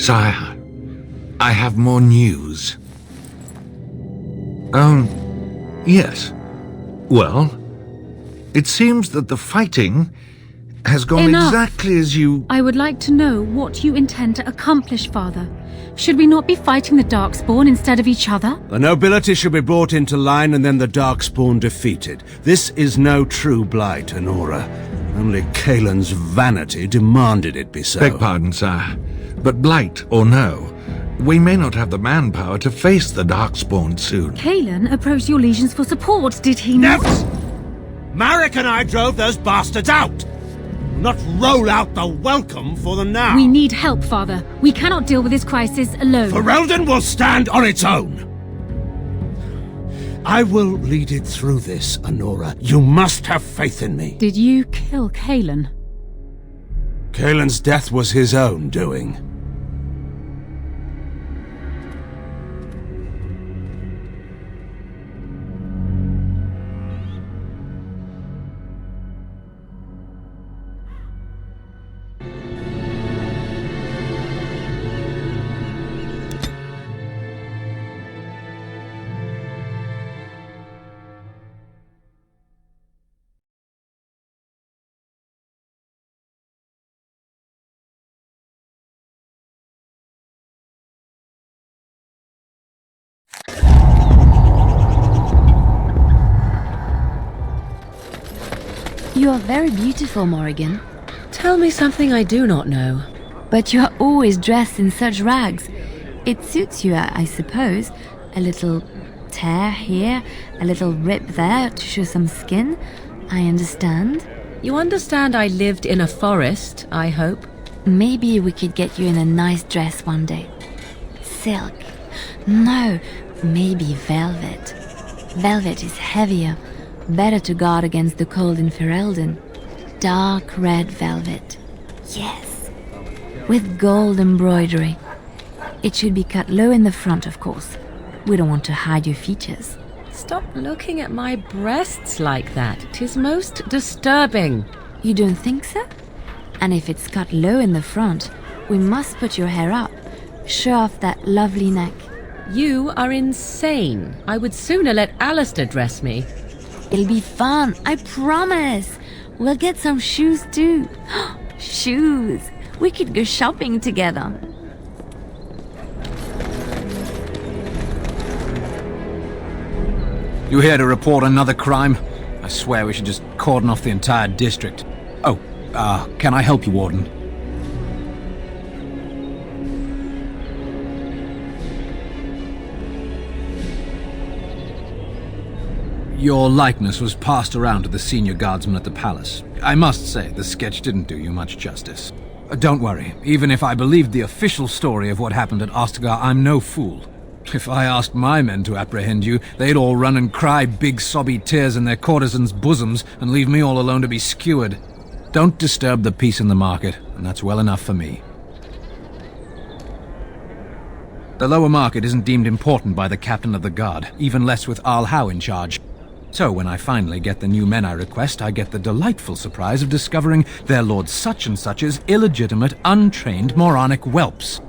Sire, I have more news. Yes. Well, it seems that the fighting has gone Enough. exactly as you... I would like to know what you intend to accomplish, Father. Should we not be fighting the Darkspawn instead of each other? The nobility should be brought into line and then the Darkspawn defeated. This is no true blight, Honora. Only Kaelin's vanity demanded it be so. Beg pardon, sire. But blight or no, we may not have the manpower to face the Darkspawn soon. Kaelin approached your legions for support, did he not? Marek and I drove those bastards out! Not roll out the welcome for them now! We need help, Father. We cannot deal with this crisis alone. Ferelden will stand on its own! I will lead it through this, Honora. You must have faith in me. Did you kill Kaelin? Kaelin's death was his own doing. You are very beautiful, Morrigan. Tell me something I do not know. But you are always dressed in such rags. It suits you, I suppose. A little tear here, a little rip there to show some skin. I understand. You understand I lived in a forest, I hope? Maybe we could get you in a nice dress one day. Silk. No, maybe velvet. Velvet is heavier, better to guard against the cold in Ferelden. Dark red velvet. Yes. With gold embroidery. It should be cut low in the front, of course. We don't want to hide your features. Stop looking at my breasts like that. 'Tis most disturbing. You don't think so? And if it's cut low in the front, we must put your hair up. Show off that lovely neck. You are insane. I would sooner let Alistair dress me. It'll be fun, I promise. We'll get some shoes too. Shoes! We could go shopping together. You here to report another crime? I swear we should just cordon off the entire district. Oh, can I help you, Warden? Your likeness was passed around to the senior guardsmen at the palace. I must say, the sketch didn't do you much justice. Don't worry, even if I believed the official story of what happened at Ostagar, I'm no fool. If I asked my men to apprehend you, they'd all run and cry big sobby tears in their courtesans' bosoms and leave me all alone to be skewered. Don't disturb the peace in the market, and that's well enough for me. The lower market isn't deemed important by the captain of the guard, even less with Arl Howe in charge. So when I finally get the new men I request, I get the delightful surprise of discovering their Lord Such-and-Such's illegitimate, untrained, moronic whelps.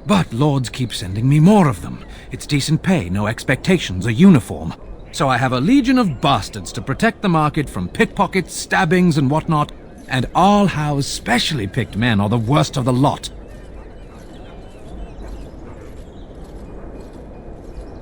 But lords keep sending me more of them. It's decent pay, no expectations, a uniform. So I have a legion of bastards to protect the market from pickpockets, stabbings, and whatnot, and Arl Howe's specially picked men are the worst of the lot.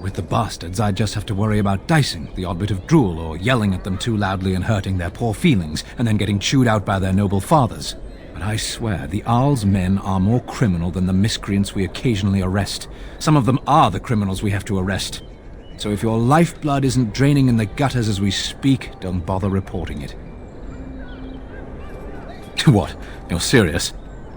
With the bastards, I just have to worry about dicing, the odd bit of drool, or yelling at them too loudly and hurting their poor feelings, and then getting chewed out by their noble fathers. But I swear, the Arl's men are more criminal than the miscreants we occasionally arrest. Some of them are the criminals we have to arrest. So if your lifeblood isn't draining in the gutters as we speak, don't bother reporting it. What? You're serious?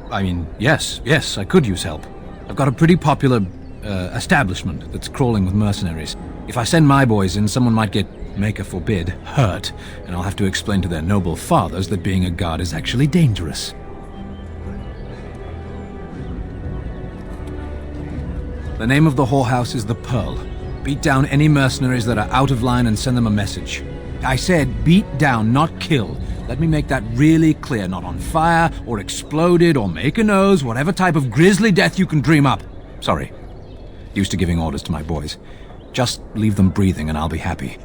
I mean, yes, I could use help. I've got a pretty popular establishment that's crawling with mercenaries. If I send my boys in, someone might get, maker forbid, hurt, and I'll have to explain to their noble fathers that being a guard is actually dangerous. The name of the whorehouse is the Pearl. Beat down any mercenaries that are out of line and send them a message. I said beat down, not kill. Let me make that really clear. Not on fire, or exploded, or make a nose, whatever type of grisly death you can dream up. Sorry. Used to giving orders to my boys. Just leave them breathing and I'll be happy.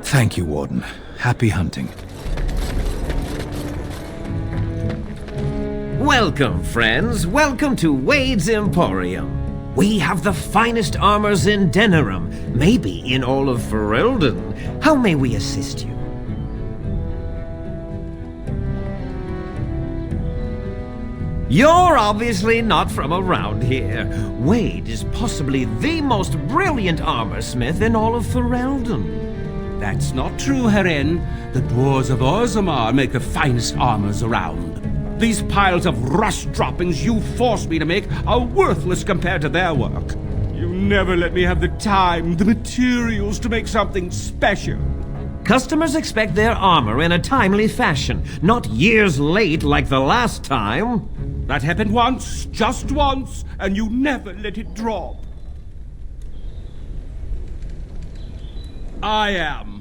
Thank you, Warden. Happy hunting. Welcome, friends. Welcome to Wade's Emporium. We have the finest armors in Denerim, maybe in all of Ferelden. How may we assist you? You're obviously not from around here. Wade is possibly the most brilliant armorsmith in all of Ferelden. That's not true, Herin. The dwarves of Orzammar make the finest armors around. These piles of rust droppings you forced me to make are worthless compared to their work. You never let me have the time, the materials to make something special. Customers expect their armor in a timely fashion, not years late like the last time. That happened once, just once, and you never let it drop. I am.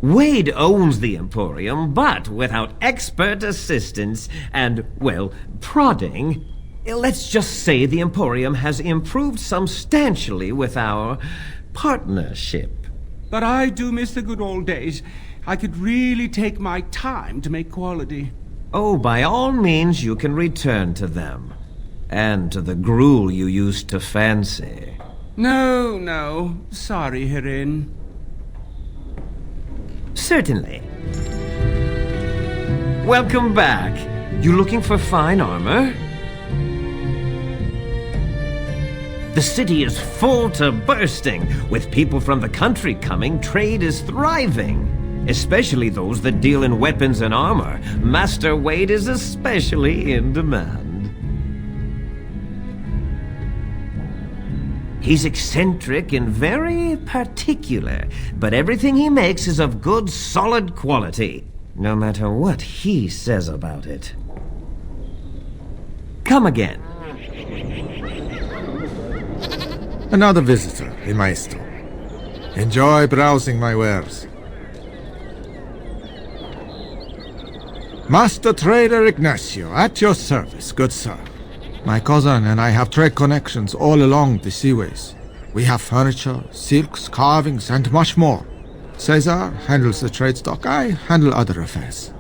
Wade owns the Emporium, but without expert assistance and, well, prodding, let's just say the Emporium has improved substantially with our partnership. But I do miss the good old days. I could really take my time to make quality. Oh, by all means you can return to them. And to the gruel you used to fancy. No. Sorry, Herin. Certainly. Welcome back. You looking for fine armor? The city is full to bursting. With people from the country coming, trade is thriving. Especially those that deal in weapons and armor. Master Wade is especially in demand. He's eccentric and very particular, but everything he makes is of good, solid quality, no matter what he says about it. Come again. Another visitor in my store. Enjoy browsing my wares. Master Trader Ignacio, at your service, good sir. My cousin and I have trade connections all along the seaways. We have furniture, silks, carvings, and much more. Cesar handles the trade stock, I handle other affairs.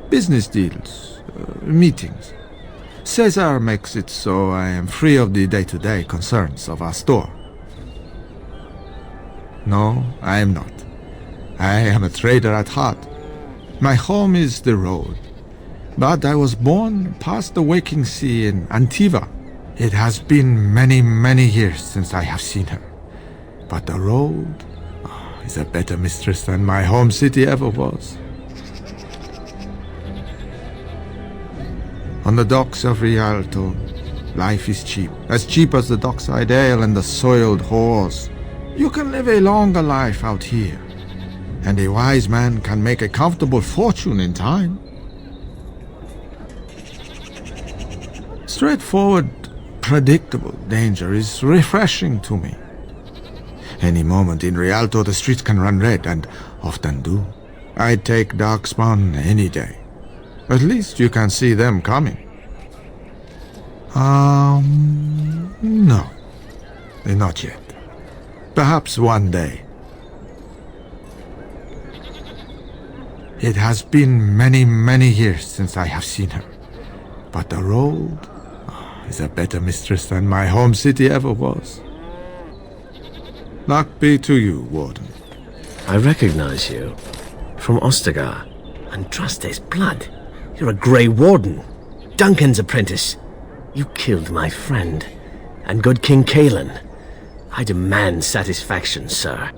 Business deals, meetings. Cesar makes it so I am free of the day-to-day concerns of our store. No, I am not. I am a trader at heart. My home is the road. But I was born past the waking sea in Antiva. It has been many, many years since I have seen her. But the road is a better mistress than my home city ever was. On the docks of Rialto, life is cheap. As cheap as the dockside ale and the soiled whores. You can live a longer life out here. And a wise man can make a comfortable fortune in time. Straightforward, predictable danger is refreshing to me. Any moment in Rialto the streets can run red, and often do. I'd take Darkspawn any day. At least you can see them coming. No. Not yet. Perhaps one day. It has been many, many years since I have seen her. But the road is a better mistress than my home city ever was. Luck be to you, Warden. I recognize you. From Ostagar. Andraste's blood. You're a Grey Warden. Duncan's apprentice. You killed my friend. And good King Cailan. I demand satisfaction, sir.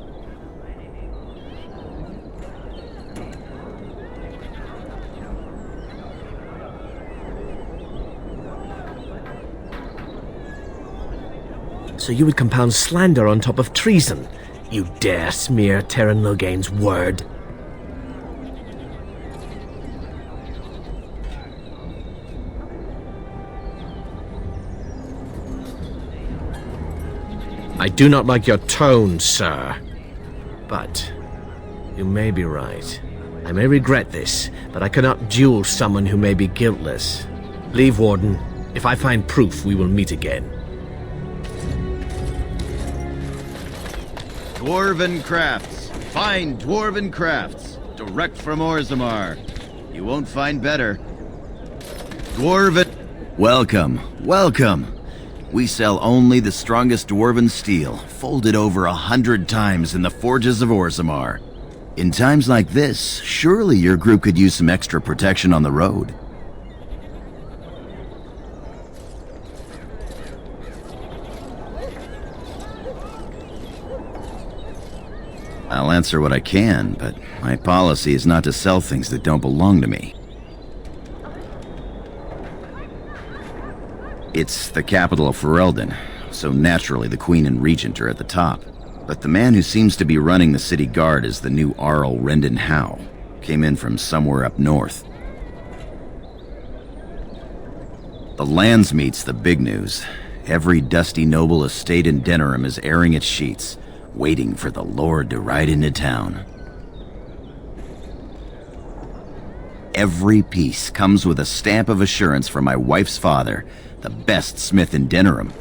So you would compound slander on top of treason? You dare smear Terran Loghain's word? I do not like your tone, sir. But you may be right. I may regret this, but I cannot duel someone who may be guiltless. Leave, Warden. If I find proof, we will meet again. Dwarven crafts. Fine dwarven crafts. Direct from Orzammar. You won't find better. Dwarven... Welcome, welcome. We sell only the strongest dwarven steel, folded over 100 times in the forges of Orzammar. In times like this, surely your group could use some extra protection on the road. I'll answer what I can, but my policy is not to sell things that don't belong to me. It's the capital of Ferelden, so naturally the Queen and Regent are at the top. But the man who seems to be running the city guard is the new Arl Rendon Howe. Came in from somewhere up north. The Landsmeet's the big news. Every dusty noble estate in Denerim is airing its sheets, waiting for the Lord to ride into town. Every piece comes with a stamp of assurance from my wife's father, the best smith in Denerim.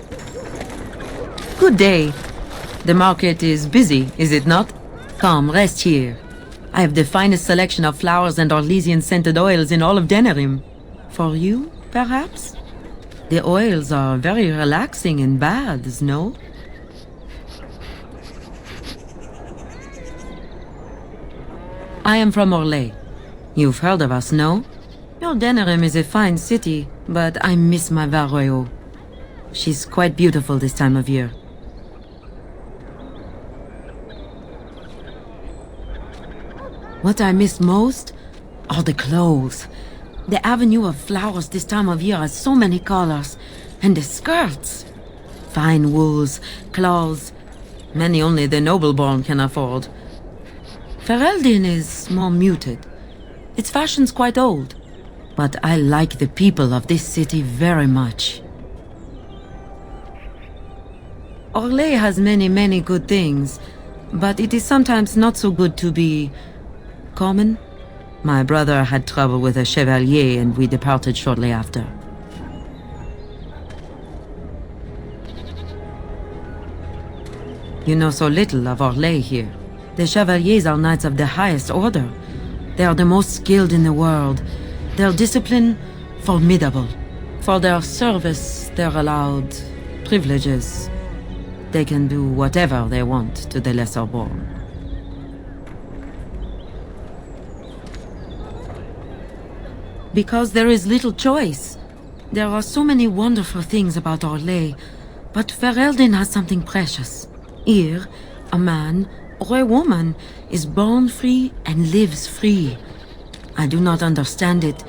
Good day. The market is busy, is it not? Come, rest here. I have the finest selection of flowers and Orlesian-scented oils in all of Denerim. For you, perhaps? The oils are very relaxing in baths, no? I am from Orlais. You've heard of us, no? Your Denerim is a fine city, but I miss my Varroyo. She's quite beautiful this time of year. What I miss most are the clothes. The avenue of flowers this time of year has so many colors. And the skirts. Fine wools, cloths, many only the noble-born can afford. Ferelden is more muted. Its fashion's quite old. But I like the people of this city very much. Orlais has many good things, but it is sometimes not so good to be common. My brother had trouble with a chevalier and we departed shortly after. You know so little of Orlais here. The chevaliers are knights of the highest order. They are the most skilled in the world. Their discipline, formidable. For their service, they're allowed privileges. They can do whatever they want to the lesser born. Because there is little choice. There are so many wonderful things about Orlais, but Ferelden has something precious. Here, a man or a woman is born free and lives free. I do not understand it,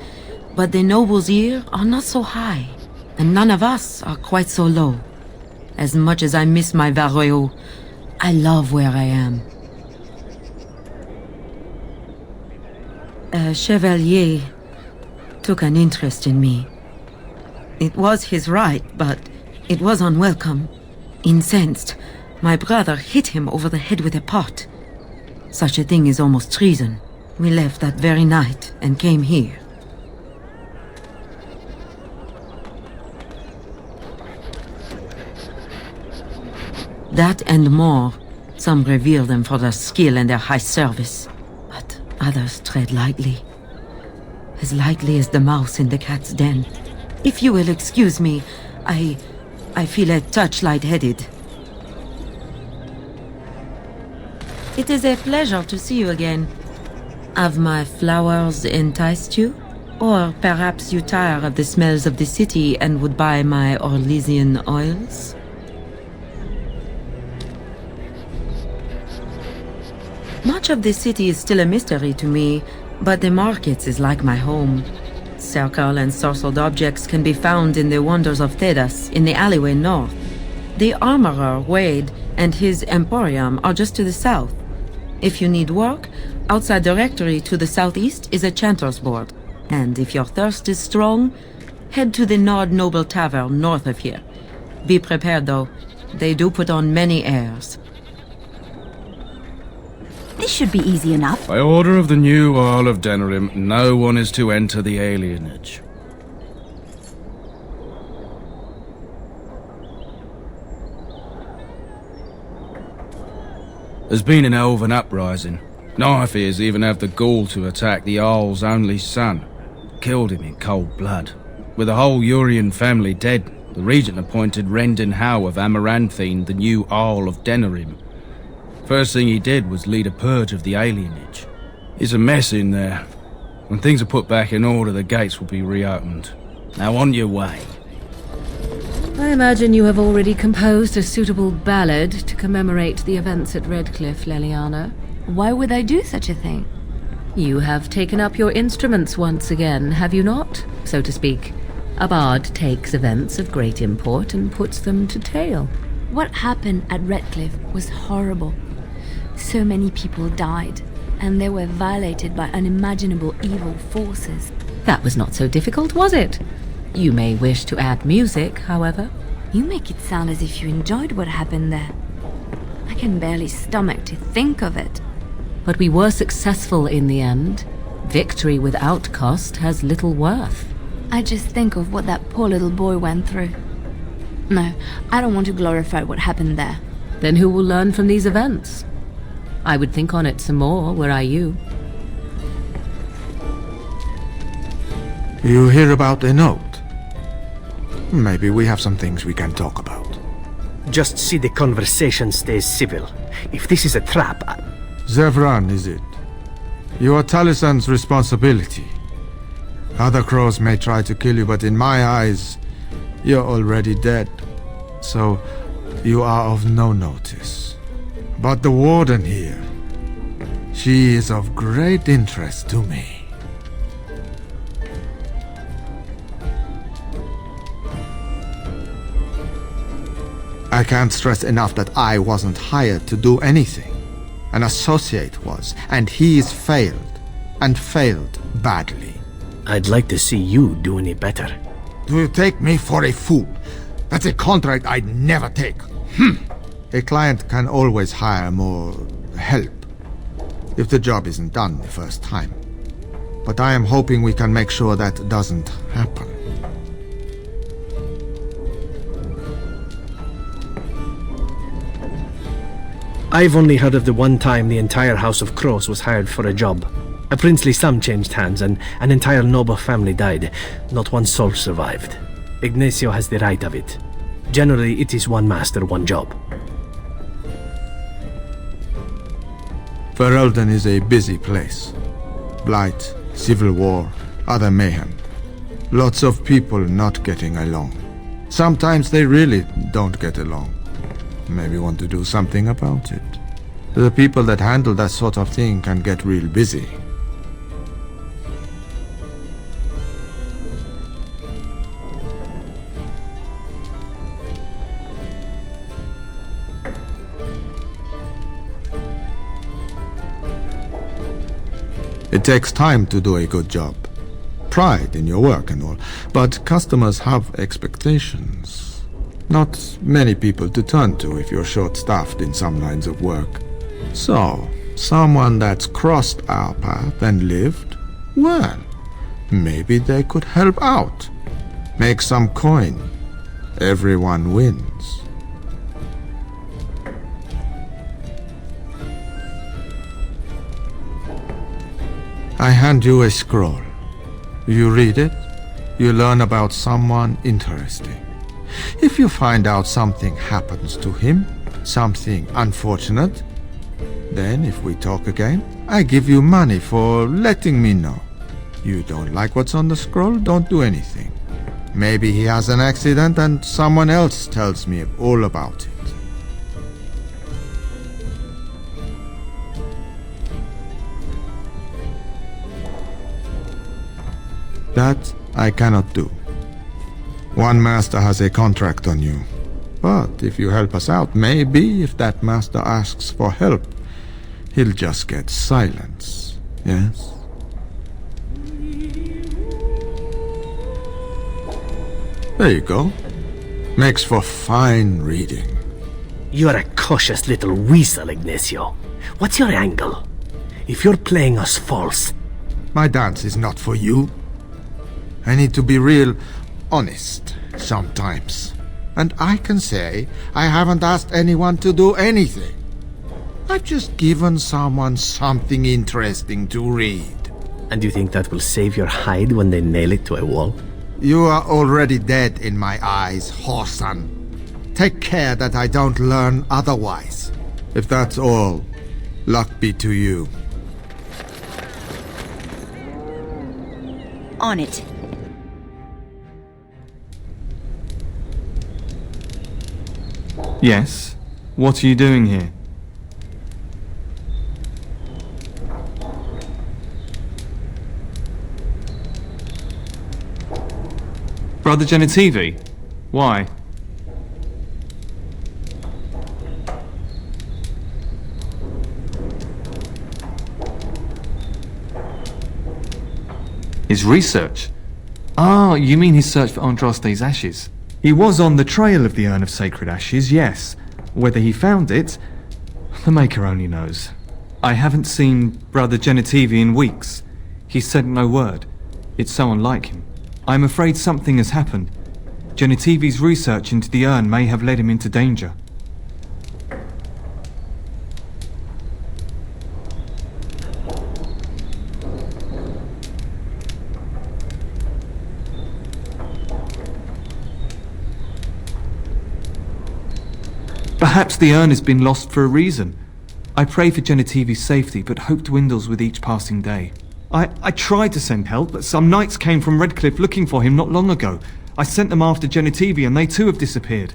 but the nobles here are not so high, and none of us are quite so low. As much as I miss my Varroyo, I love where I am. A chevalier took an interest in me. It was his right, but it was unwelcome. Incensed, my brother hit him over the head with a pot. Such a thing is almost treason. We left that very night and came here. That and more. Some revere them for their skill and their high service, but others tread lightly. As lightly as the mouse in the cat's den. If you will excuse me, I feel a touch lightheaded. It is a pleasure to see you again. Have my flowers enticed you? Or perhaps you tire of the smells of the city and would buy my Orlesian oils? Much of the city is still a mystery to me, but the markets is like my home. Circle and sorcered objects can be found in the wonders of Thedas, in the alleyway north. The armorer, Wade, and his emporium are just to the south. If you need work, outside the rectory to the southeast is a chanter's board. And if your thirst is strong, head to the Nord Noble Tavern north of here. Be prepared, though. They do put on many airs. This should be easy enough. By order of the new Earl of Denerim, no one is to enter the alienage. There's been an elven uprising. Knife ears even have the gall to attack the Jarl's only son. Killed him in cold blood. With the whole Urian family dead, the regent appointed Rendon Howe of Amaranthine the new Earl of Denerim. First thing he did was lead a purge of the alienage. It's a mess in there. When things are put back in order, the gates will be reopened. Now on your way. I imagine you have already composed a suitable ballad to commemorate the events at Redcliffe, Leliana. Why would I do such a thing? You have taken up your instruments once again, have you not? So to speak. A bard takes events of great import and puts them to tale. What happened at Redcliffe was horrible. So many people died, and they were violated by unimaginable evil forces. That was not so difficult, was it? You may wish to add music, however. You make it sound as if you enjoyed what happened there. I can barely stomach to think of it. But we were successful in the end. Victory without cost has little worth. I just think of what that poor little boy went through. No, I don't want to glorify what happened there. Then who will learn from these events? I would think on it some more, were I you. You hear about a note? Maybe we have some things we can talk about. Just see the conversation stays civil. If this is a trap, Zevran, is it? You are Talisan's responsibility. Other crows may try to kill you, but in my eyes, you're already dead. So, you are of no notice. But the warden here, she is of great interest to me. I can't stress enough that I wasn't hired to do anything. An associate was, and he's failed. And failed badly. I'd like to see you do any better. Do you take me for a fool? That's a contract I'd never take. A client can always hire more help if the job isn't done the first time. But I am hoping we can make sure that doesn't happen. I've only heard of the one time the entire House of Crows was hired for a job. A princely sum changed hands and an entire noble family died. Not one soul survived. Ignacio has the right of it. Generally, it is one master, one job. Ferelden is a busy place. Blight, civil war, other mayhem. Lots of people not getting along. Sometimes they really don't get along. Maybe want to do something about it. The people that handle that sort of thing can get real busy. It takes time to do a good job. Pride in your work and all, but customers have expectations. Not many people to turn to if you're short-staffed in some lines of work. So, someone that's crossed our path and lived, well, maybe they could help out. Make some coin. Everyone wins. I hand you a scroll. You read it, you learn about someone interesting. If you find out something happens to him, something unfortunate, then if we talk again, I give you money for letting me know. You don't like what's on the scroll, don't do anything. Maybe he has an accident and someone else tells me all about it. That I cannot do. One master has a contract on you. But if you help us out, maybe if that master asks for help, he'll just get silence. Yes? There you go. Makes for fine reading. You're a cautious little weasel, Ignacio. What's your angle? If you're playing us false... My dance is not for you. I need to be real honest sometimes. And I can say I haven't asked anyone to do anything. I've just given someone something interesting to read. And you think that will save your hide when they nail it to a wall? You are already dead in my eyes, Horsan. Take care that I don't learn otherwise. If that's all, luck be to you. On it. Yes? What are you doing here? Brother Genitivi? Why? His research? Ah, you mean his search for Andraste's ashes? He was on the trail of the Urn of Sacred Ashes, yes. Whether he found it, the Maker only knows. I haven't seen Brother Genitivi in weeks. He said no word. It's so unlike him. I'm afraid something has happened. Genitivi's research into the urn may have led him into danger. Perhaps the urn has been lost for a reason. I pray for Genitivi's safety, but hope dwindles with each passing day. I tried to send help, but some knights came from Redcliffe looking for him not long ago. I sent them after Genitivi and they too have disappeared.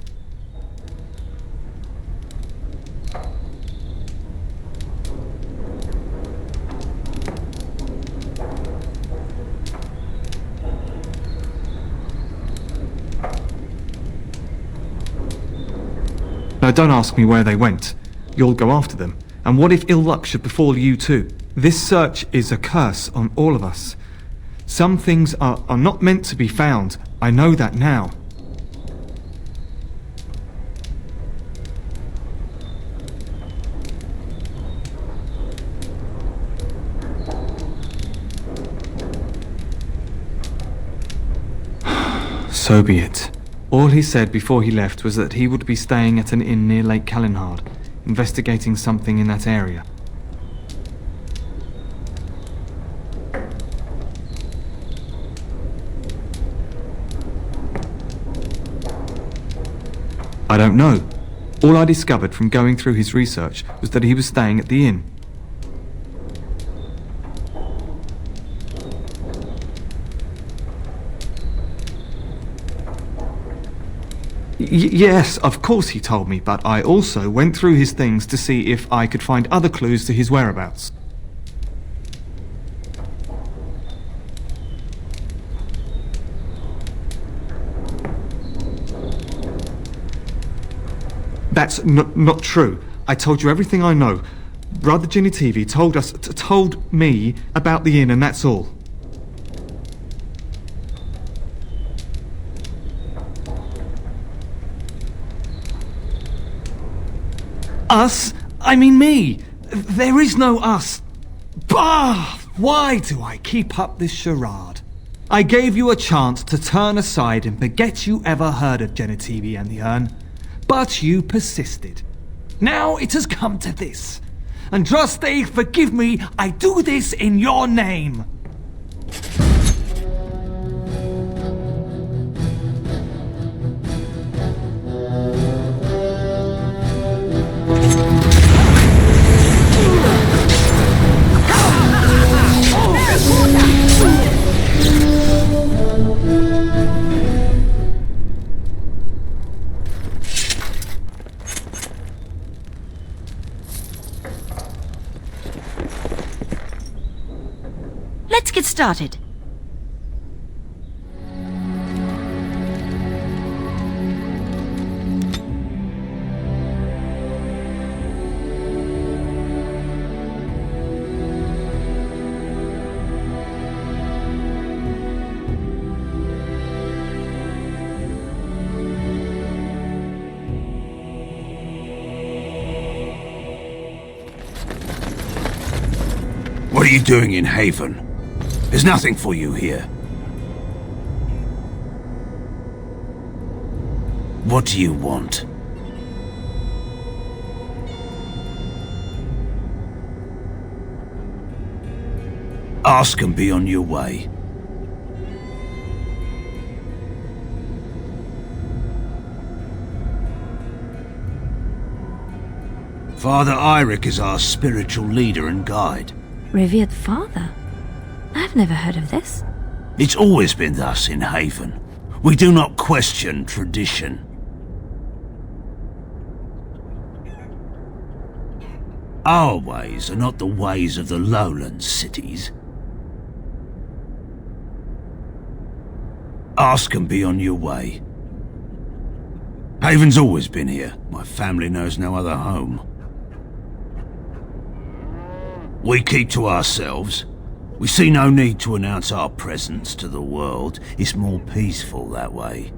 Now don't ask me where they went. You'll go after them. And what if ill luck should befall you too? This search is a curse on all of us. Some things are not meant to be found. I know that now. So be it. All he said before he left was that he would be staying at an inn near Lake Calenhard, investigating something in that area. I don't know. All I discovered from going through his research was that he was staying at the inn. Yes, of course he told me, but I also went through his things to see if I could find other clues to his whereabouts. That's not true. I told you everything I know. Brother Genitivi told me about the inn and that's all. Us? I mean me. There is no us. Bah! Why do I keep up this charade? I gave you a chance to turn aside and forget you ever heard of Genitivi and the urn. But you persisted. Now it has come to this. Andraste, forgive me, I do this in your name. Let's get started. What are you doing in Haven? There's nothing for you here. What do you want? Ask and be on your way. Father Eirik is our spiritual leader and guide. Revered father? I've never heard of this. It's always been thus in Haven. We do not question tradition. Our ways are not the ways of the lowland cities. Ask and be on your way. Haven's always been here. My family knows no other home. We keep to ourselves. We see no need to announce our presence to the world. It's more peaceful that way.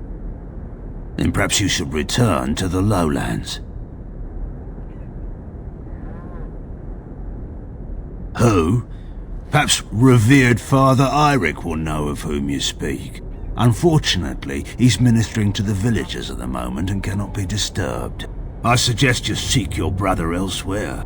Then perhaps you should return to the lowlands. Who? Perhaps revered Father Eirik will know of whom you speak. Unfortunately, he's ministering to the villagers at the moment and cannot be disturbed. I suggest you seek your brother elsewhere.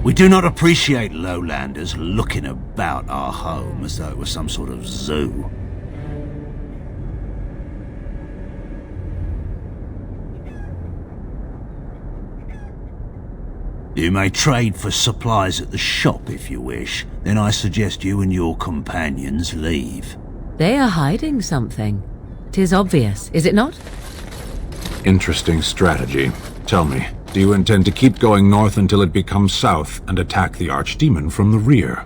We do not appreciate lowlanders looking about our home as though it was some sort of zoo. You may trade for supplies at the shop if you wish. Then I suggest you and your companions leave. They are hiding something. 'Tis obvious, is it not? Interesting strategy. Tell me, do you intend to keep going north until it becomes south and attack the Archdemon from the rear?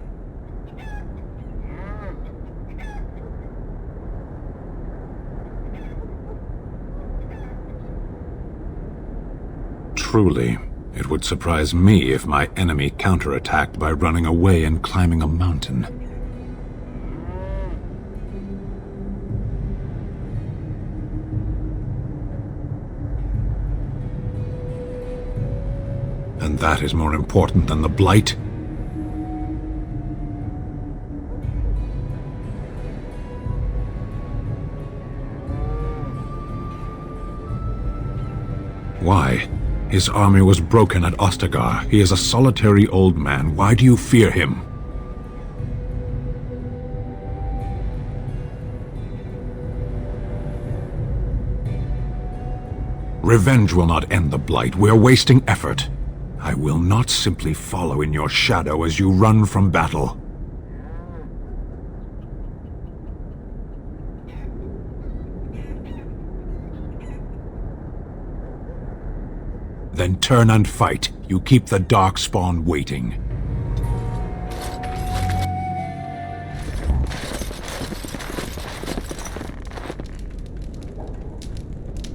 Truly, it would surprise me if my enemy counterattacked by running away and climbing a mountain. And that is more important than the Blight? Why? His army was broken at Ostagar. He is a solitary old man. Why do you fear him? Revenge will not end the Blight. We're wasting effort. I will not simply follow in your shadow as you run from battle. Then turn and fight. You keep the Darkspawn waiting.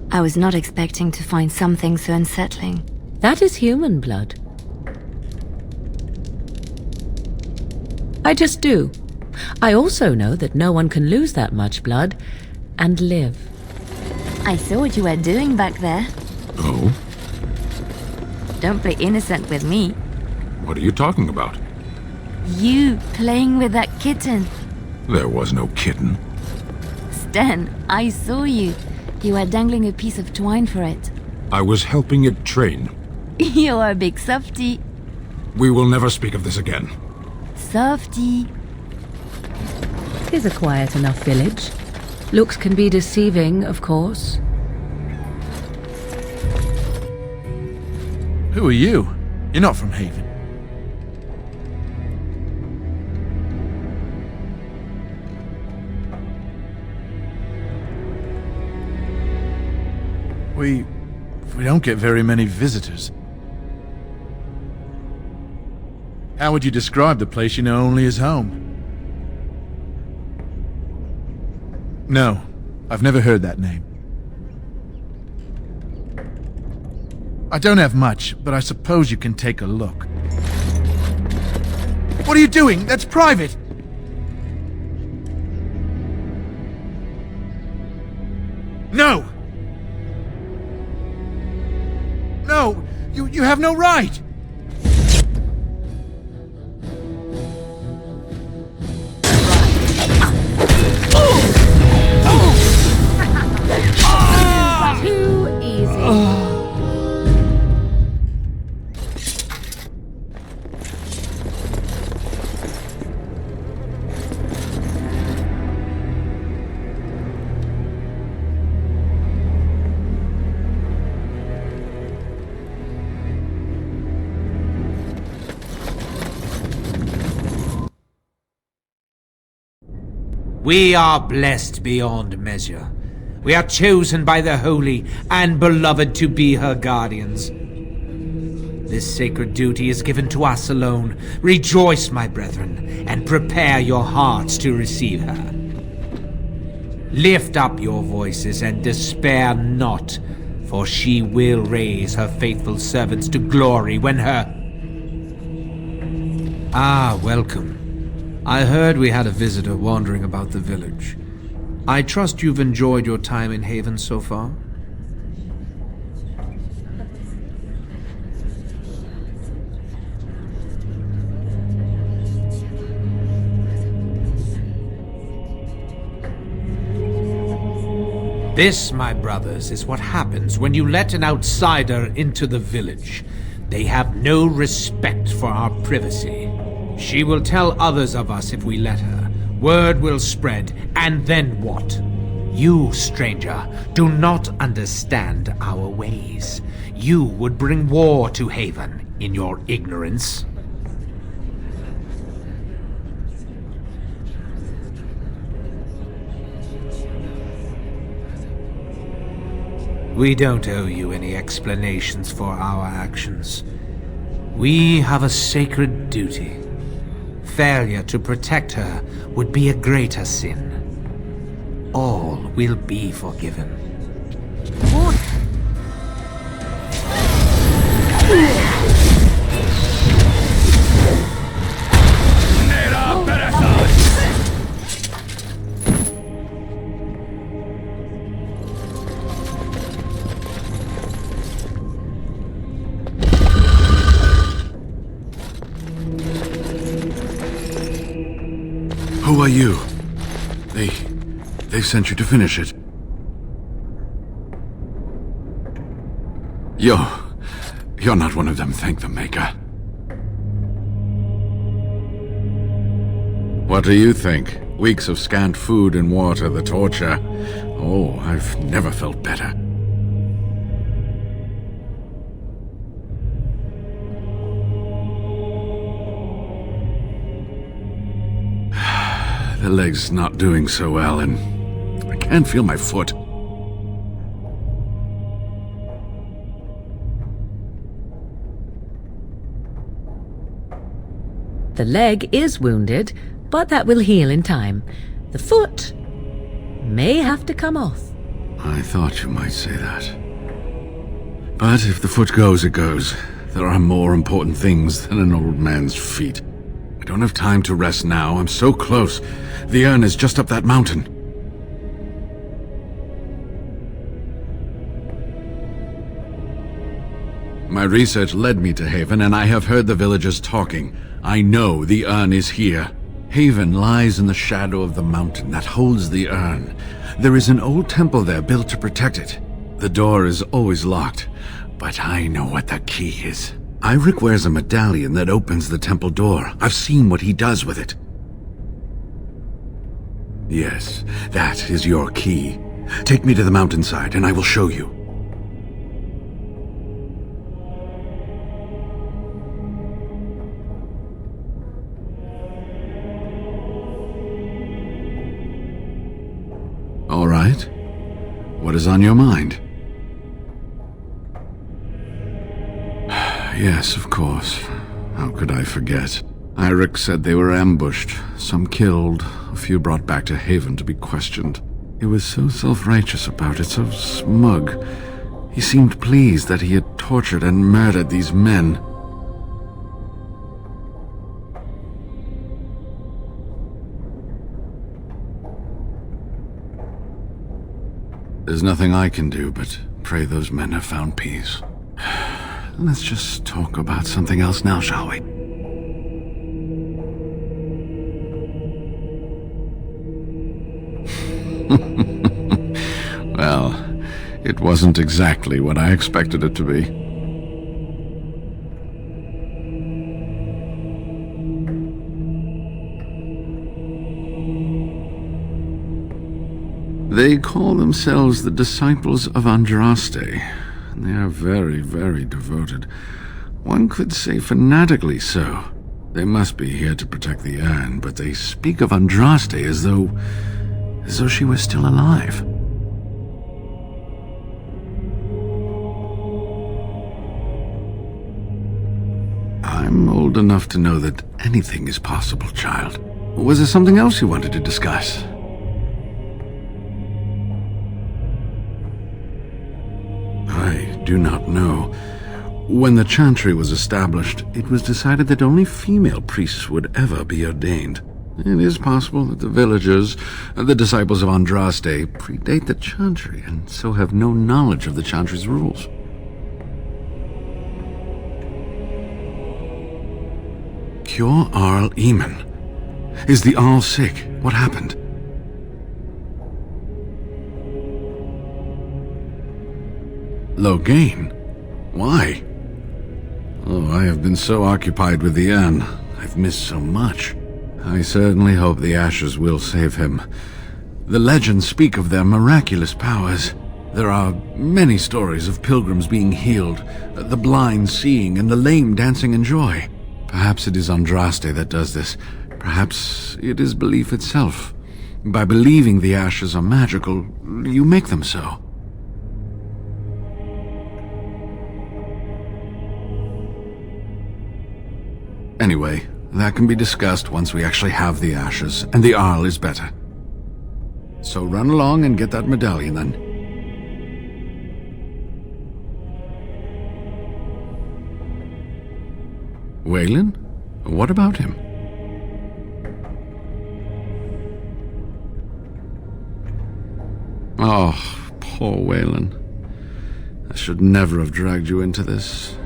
I was not expecting to find something so unsettling. That is human blood. I just do. I also know that no one can lose that much blood and live. I saw what you were doing back there. Oh? Don't play innocent with me. What are you talking about? You playing with that kitten. There was no kitten. Stan, I saw you. You were dangling a piece of twine for it. I was helping it train. You're a big softy. We will never speak of this again. Softy. 'Tis a quiet enough village. Looks can be deceiving, of course. Who are you? You're not from Haven. We don't get very many visitors. How would you describe the place you know only as home? No, I've never heard that name. I don't have much, but I suppose you can take a look. What are you doing? That's private! No! No! You have no right! Too easy. We are blessed beyond measure. We are chosen by the Holy and Beloved to be her guardians. This sacred duty is given to us alone. Rejoice, my brethren, and prepare your hearts to receive her. Lift up your voices and despair not, for she will raise her faithful servants to glory when her... Ah, welcome. I heard we had a visitor wandering about the village. I trust you've enjoyed your time in Haven so far? This, my brothers, is what happens when you let an outsider into the village. They have no respect for our privacy. She will tell others of us if we let her. Word will spread, and then what? You, stranger, do not understand our ways. You would bring war to Haven in your ignorance. We don't owe you any explanations for our actions. We have a sacred duty. Failure to protect her would be a greater sin. All will be forgiven. Who are you? They've sent you to finish it. You're not one of them, thank the Maker. What do you think? Weeks of scant food and water, the torture. Oh, I've never felt better. The leg's not doing so well, and I can't feel my foot. The leg is wounded, but that will heal in time. The foot may have to come off. I thought you might say that. But if the foot goes, it goes. There are more important things than an old man's feet. I don't have time to rest now. I'm so close. The urn is just up that mountain. My research led me to Haven, and I have heard the villagers talking. I know the urn is here. Haven lies in the shadow of the mountain that holds the urn. There is an old temple there built to protect it. The door is always locked, but I know what the key is. Irik wears a medallion that opens the temple door. I've seen what he does with it. Yes, that is your key. Take me to the mountainside and I will show you. All right. What is on your mind? Yes, of course. How could I forget? Irik said they were ambushed, some killed, a few brought back to Haven to be questioned. He was so self-righteous about it, so smug. He seemed pleased that he had tortured and murdered these men. There's nothing I can do but pray those men have found peace. Let's just talk about something else now, shall we? Well, it wasn't exactly what I expected it to be. They call themselves the disciples of Andraste. They are very, very devoted. One could say fanatically so. They must be here to protect the urn, but they speak of Andraste as though she was still alive. I'm old enough to know that anything is possible, child. Was there something else you wanted to discuss? I do not know. When the chantry was established, it was decided that only female priests would ever be ordained. It is possible that the villagers, the disciples of Andraste, predate the chantry and so have no knowledge of the chantry's rules. Cure Arl Eamon. Is the Arl sick? What happened? Loghain? Why? Oh, I have been so occupied with the urn. I've missed so much. I certainly hope the ashes will save him. The legends speak of their miraculous powers. There are many stories of pilgrims being healed, the blind seeing, and the lame dancing in joy. Perhaps it is Andraste that does this. Perhaps it is belief itself. By believing the ashes are magical, you make them so. Anyway, that can be discussed once we actually have the ashes, and the Arl is better. So run along and get that medallion, then. Waylon? What about him? Oh, poor Waylon. I should never have dragged you into this.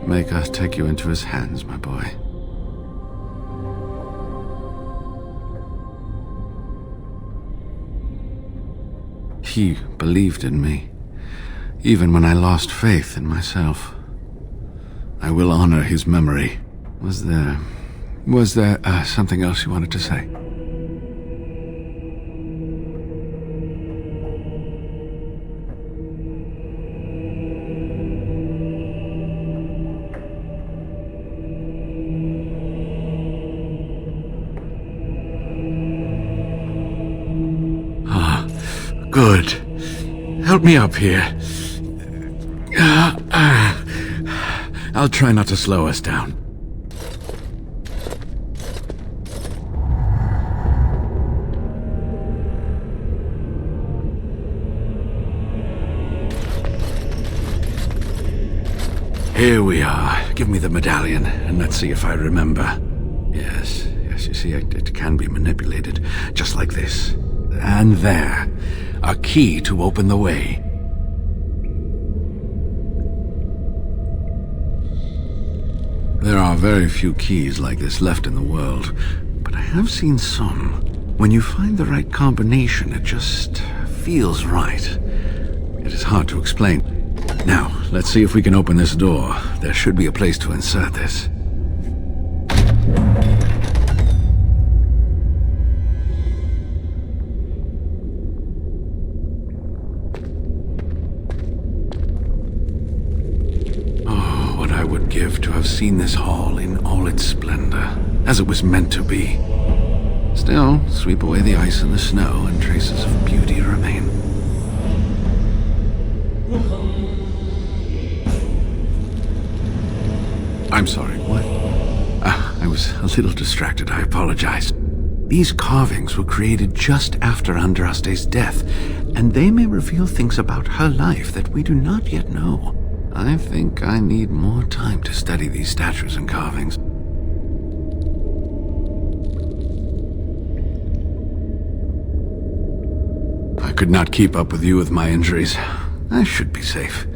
Maker, take you into his hands, my boy. He believed in me, even when I lost faith in myself. I will honor his memory. Was there something else you wanted to say? Good. Help me up here. I'll try not to slow us down. Here we are. Give me the medallion, and let's see if I remember. Yes, you see, it can be manipulated, just like this. And there. A key to open the way. There are very few keys like this left in the world, but I have seen some. When you find the right combination, it just feels right. It is hard to explain. Now, let's see if we can open this door. There should be a place to insert this. To have seen this hall in all its splendor, as it was meant to be. Still, sweep away the ice and the snow, and traces of beauty remain. I'm sorry, what? I was a little distracted, I apologize. These carvings were created just after Andraste's death, and they may reveal things about her life that we do not yet know. I think I need more time to study these statues and carvings. I could not keep up with you with my injuries. I should be safe.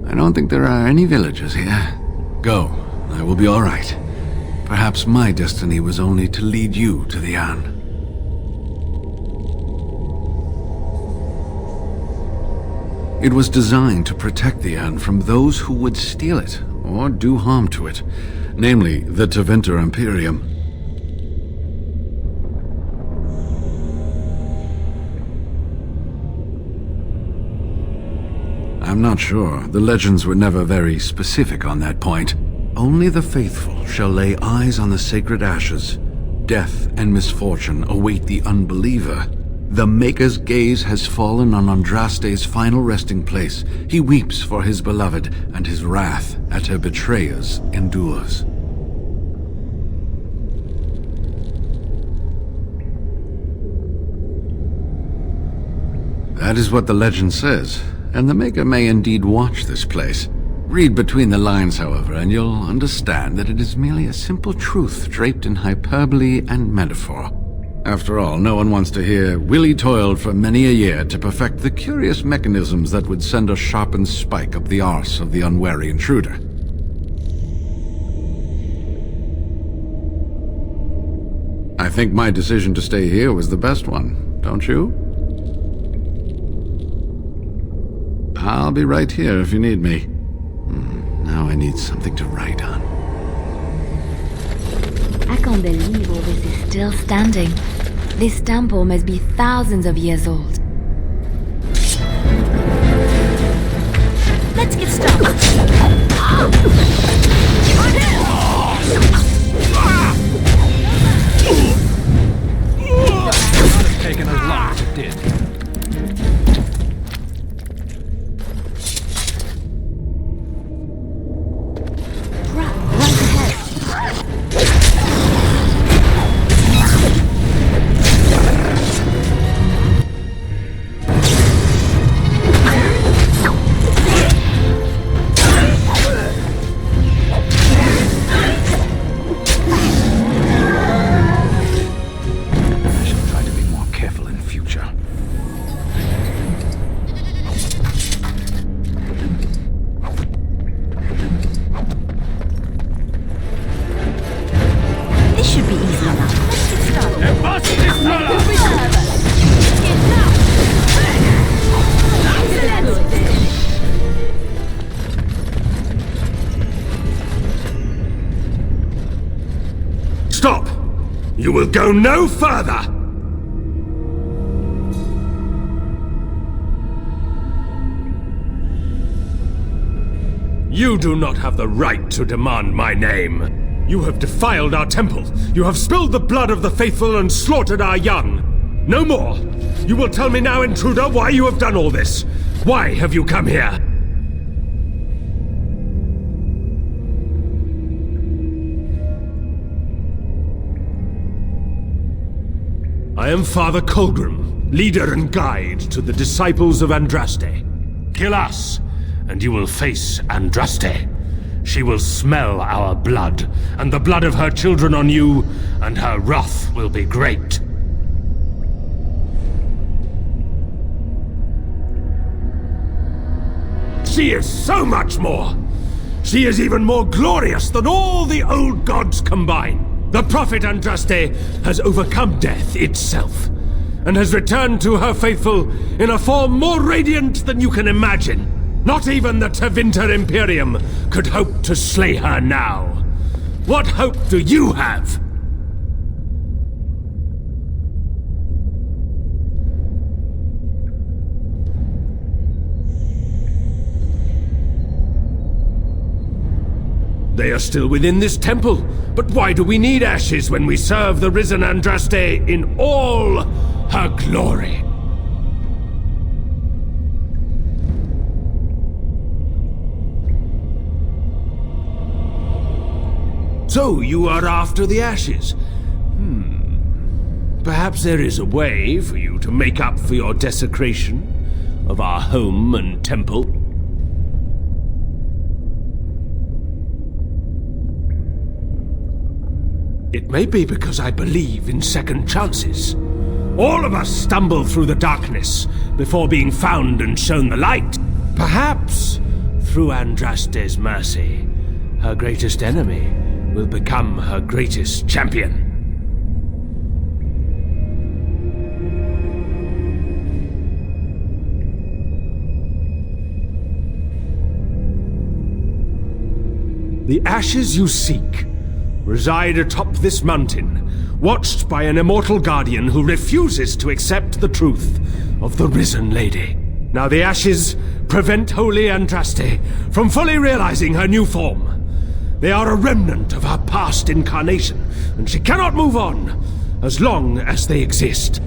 I don't think there are any villagers here. Go. I will be all right. Perhaps my destiny was only to lead you to the urn. It was designed to protect the urn from those who would steal it or do harm to it, namely the Tevinter Imperium. I'm not sure. The legends were never very specific on that point. Only the faithful shall lay eyes on the sacred ashes. Death and misfortune await the unbeliever. The Maker's gaze has fallen on Andraste's final resting place. He weeps for his beloved, and his wrath at her betrayers endures. That is what the legend says, and the Maker may indeed watch this place. Read between the lines, however, and you'll understand that it is merely a simple truth draped in hyperbole and metaphor. After all, no one wants to hear Willie toiled for many a year to perfect the curious mechanisms that would send a sharpened spike up the arse of the unwary intruder. I think my decision to stay here was the best one, don't you? I'll be right here if you need me. Now I need something to write on. I can't believe all this is still standing. This temple must be thousands of years old. Let's get started. It's taken as long as it did. Stop! You will go no further! You do not have the right to demand my name. You have defiled our temple. You have spilled the blood of the faithful and slaughtered our young. No more! You will tell me now, intruder, why you have done all this. Why have you come here? I am Father Colgrim, leader and guide to the disciples of Andraste. Kill us, and you will face Andraste. She will smell our blood, and the blood of her children on you, and her wrath will be great. She is so much more! She is even more glorious than all the old gods combined! The prophet Andraste has overcome death itself, and has returned to her faithful in a form more radiant than you can imagine. Not even the Tevinter Imperium could hope to slay her now. What hope do you have? They are still within this temple, but why do we need ashes when we serve the risen Andraste in all her glory? So you are after the ashes? Perhaps there is a way for you to make up for your desecration of our home and temple. It may be because I believe in second chances. All of us stumble through the darkness before being found and shown the light. Perhaps, through Andraste's mercy, her greatest enemy will become her greatest champion. The ashes you seek reside atop this mountain, watched by an immortal guardian who refuses to accept the truth of the risen lady. Now the ashes prevent Holy Andraste from fully realizing her new form. They are a remnant of her past incarnation, and she cannot move on as long as they exist.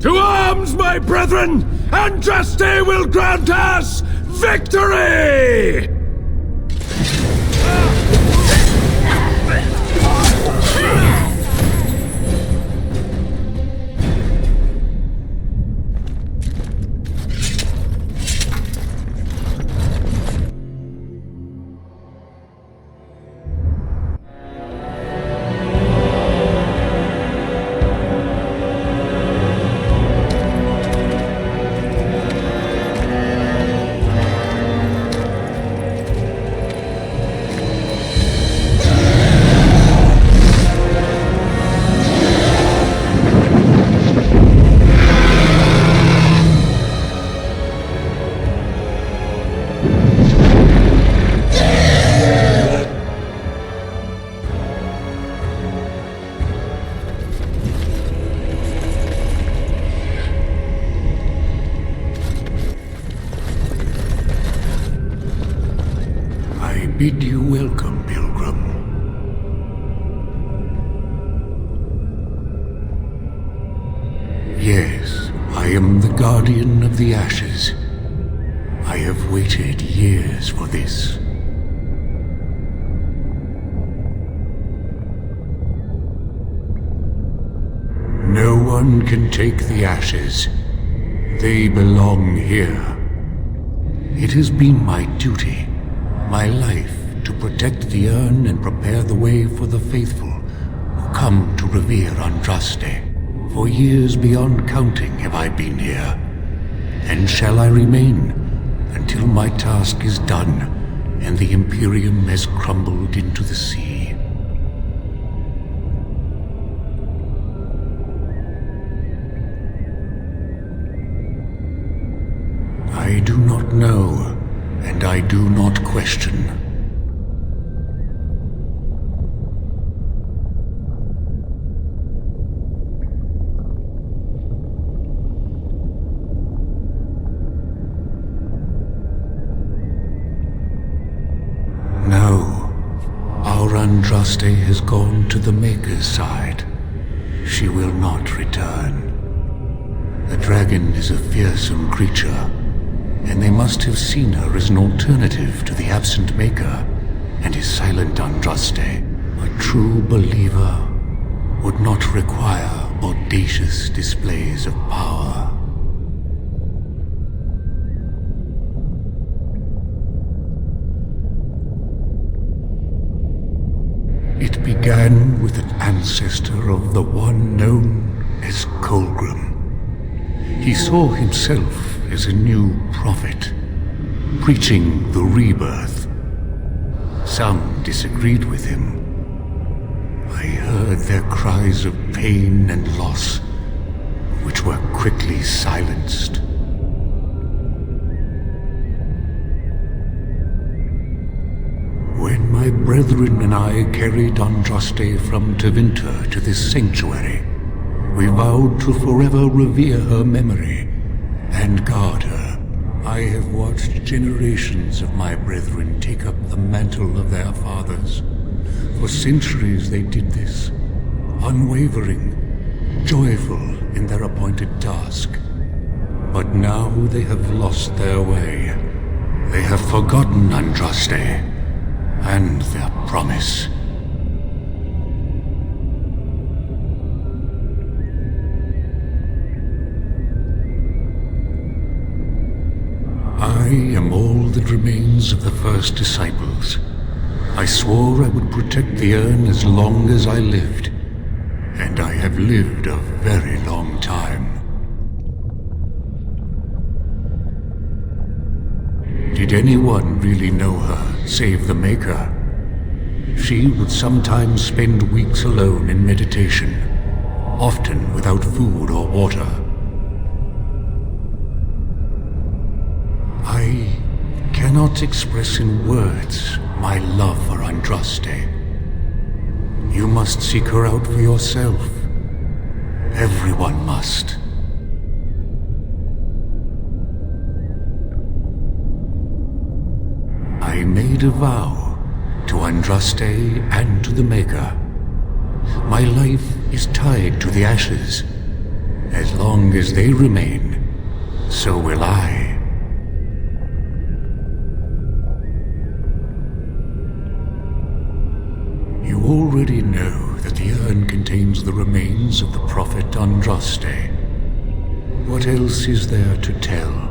To arms, my brethren! Andraste will grant us victory! Bid you welcome, pilgrim. Yes, I am the guardian of the ashes. I have waited years for this. No one can take the ashes. They belong here. It has been my duty, my life, to protect the urn and prepare the way for the faithful who come to revere Andraste. For years beyond counting have I been here, and shall I remain until my task is done and the Imperium has crumbled into the sea. I do not know, and I do not question. No, our Andraste has gone to the Maker's side. She will not return. The dragon is a fearsome creature, and they must have seen her as an alternative to the absent Maker and his silent Andraste. A true believer would not require audacious displays of power. It began with an ancestor of the one known as Colgrim. He saw himself as a new prophet, preaching the rebirth. Some disagreed with him. I heard their cries of pain and loss, which were quickly silenced. When my brethren and I carried Andraste from Tevinter to this sanctuary, we vowed to forever revere her memory and guard her. I have watched generations of my brethren take up the mantle of their fathers. For centuries they did this, unwavering, joyful in their appointed task. But now they have lost their way. They have forgotten Andraste and their promise. I am all that remains of the first disciples, I swore I would protect the urn as long as I lived. And I have lived a very long time. Did anyone really know her, save the Maker? She would sometimes spend weeks alone in meditation, often without food or water. I cannot express in words my love for Andraste. You must seek her out for yourself. Everyone must. I made a vow to Andraste and to the Maker. My life is tied to the ashes. As long as they remain, so will I. You already know that the urn contains the remains of the prophet Andraste. What else is there to tell?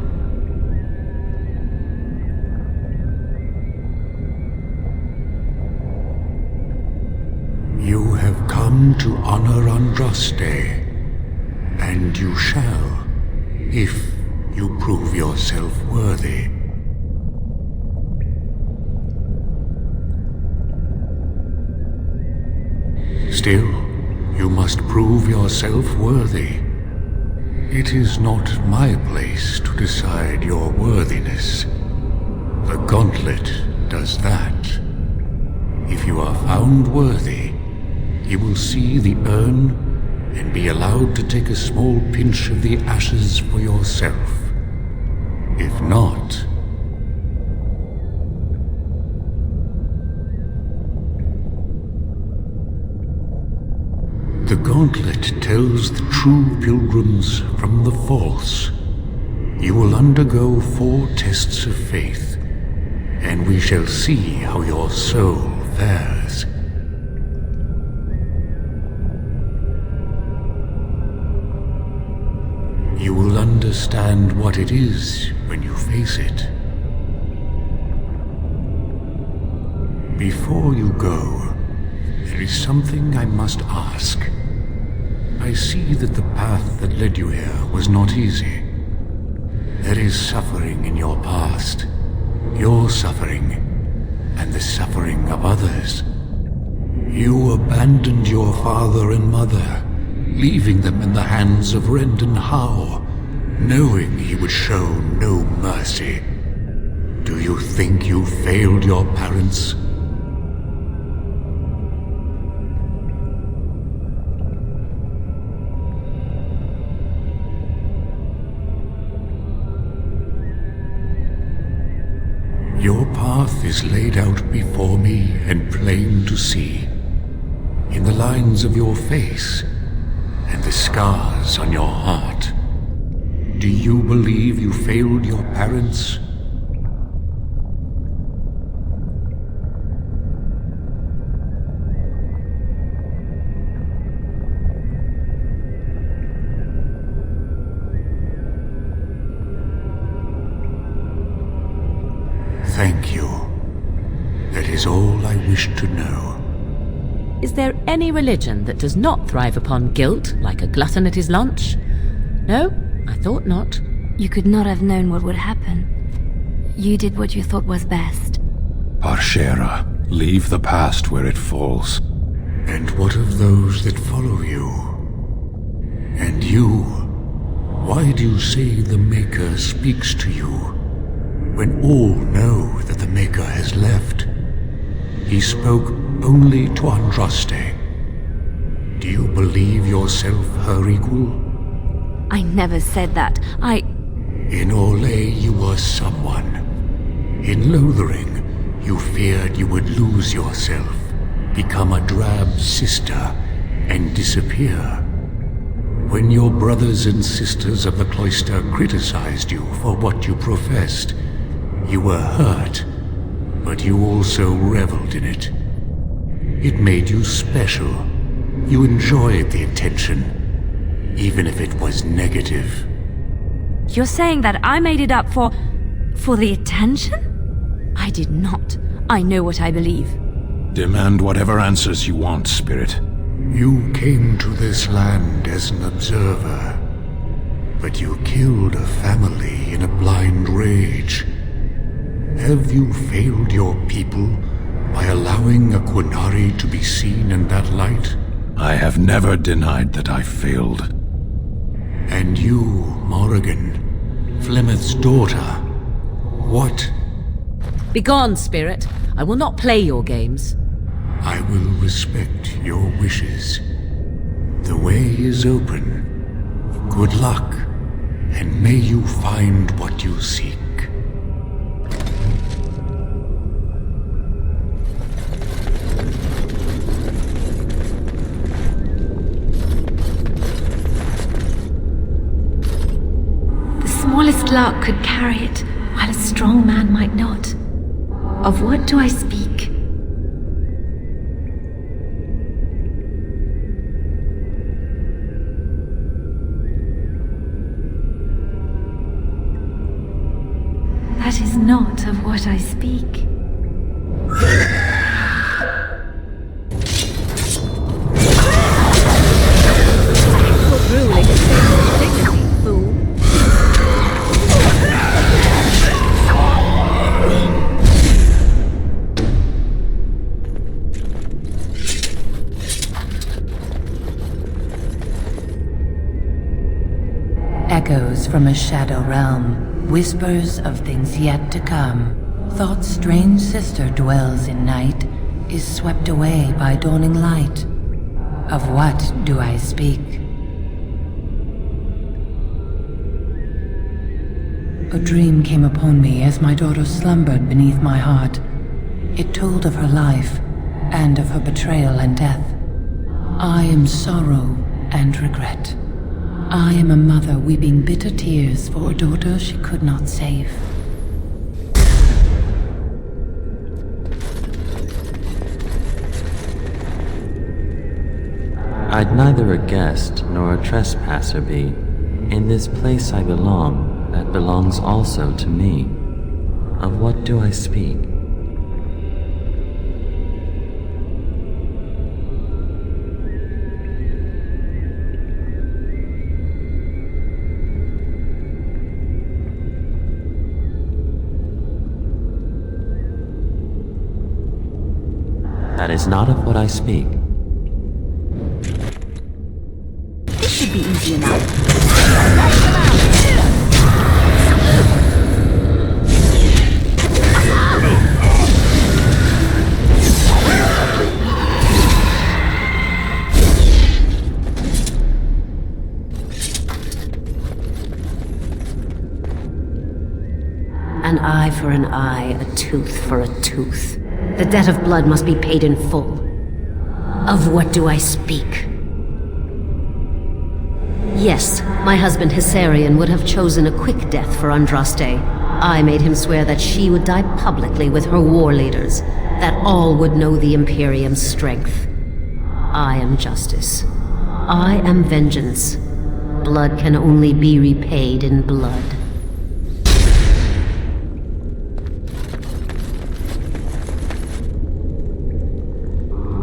You have come to honor Andraste, and you shall, if you prove yourself worthy. Still, you must prove yourself worthy. It is not my place to decide your worthiness. The gauntlet does that. If you are found worthy, you will see the urn and be allowed to take a small pinch of the ashes for yourself. If not, the gauntlet tells the true pilgrims from the false. You will undergo 4 tests of faith, and we shall see how your soul fares. You will understand what it is when you face it. Before you go, there is something I must ask. I see that the path that led you here was not easy. There is suffering in your past, your suffering, and the suffering of others. You abandoned your father and mother, leaving them in the hands of Rendon Howe, knowing he would show no mercy. Do you think you failed your parents? Your path is laid out before me and plain to see, in the lines of your face and the scars on your heart. Do you believe you failed your parents? Thank you. That is all I wish to know. Is there any religion that does not thrive upon guilt, like a glutton at his lunch? No, I thought not. You could not have known what would happen. You did what you thought was best. Parshera, leave the past where it falls. And what of those that follow you? And you? Why do you say the Maker speaks to you, when all know that the Maker has left? He spoke only to Andraste. Do you believe yourself her equal? I never said that. In Orlais you were someone. In Lothering, you feared you would lose yourself, become a drab sister, and disappear. When your brothers and sisters of the cloister criticized you for what you professed, you were hurt, but you also reveled in it. It made you special. You enjoyed the attention, even if it was negative. You're saying that I made it up for the attention? I did not. I know what I believe. Demand whatever answers you want, Spirit. You came to this land as an observer, but you killed a family in a blind rage. Have you failed your people by allowing a Qunari to be seen in that light? I have never denied that I failed. And you, Morrigan, Flemeth's daughter, what? Begone, Spirit. I will not play your games. I will respect your wishes. The way is open. Good luck, and may you find what you seek. The smallest lark could carry it, while a strong man might not. Of what do I speak? That is not of what I speak. Echoes from a shadow realm, whispers of things yet to come. Thought's strange sister dwells in night, is swept away by dawning light. Of what do I speak? A dream came upon me as my daughter slumbered beneath my heart. It told of her life, and of her betrayal and death. I am sorrow and regret. I am a mother weeping bitter tears for a daughter she could not save. I'd neither a guest nor a trespasser be. In this place I belong, that belongs also to me. Of what do I speak? That is not of what I speak. This should be easy enough. An eye for an eye, a tooth for a tooth. The debt of blood must be paid in full. Of what do I speak? Yes, my husband Hissarion would have chosen a quick death for Andraste. I made him swear that she would die publicly with her war leaders, that all would know the Imperium's strength. I am justice. I am vengeance. Blood can only be repaid in blood.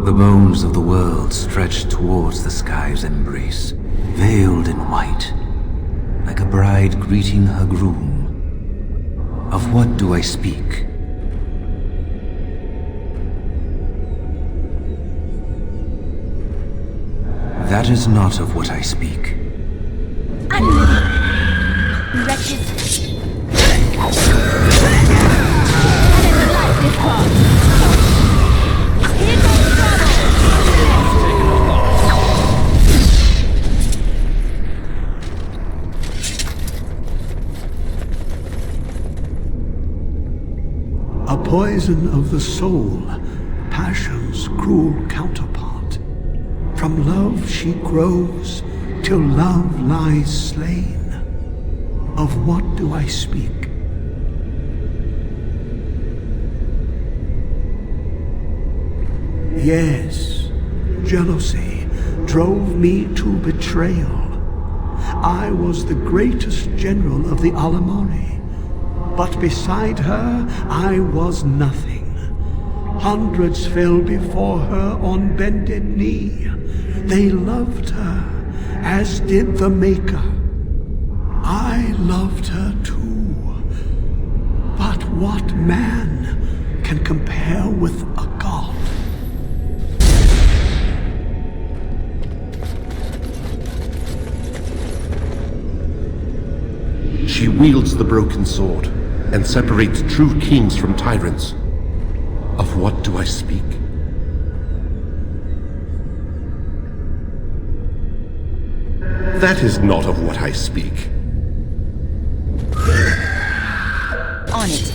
The bones of the world stretched towards the sky's embrace, veiled in white, like a bride greeting her groom. Of what do I speak? That is not of what I speak. Wretched. A poison of the soul, passion's cruel counterpart. From love she grows, till love lies slain. Of what do I speak? Yes, jealousy drove me to betrayal. I was the greatest general of the Alamori, but beside her I was nothing. Hundreds fell before her on bended knee. They loved her, as did the Maker. I loved her too. But what man can compare with a god? She wields the broken sword and separates true kings from tyrants. Of what do I speak? That is not of what I speak. On it.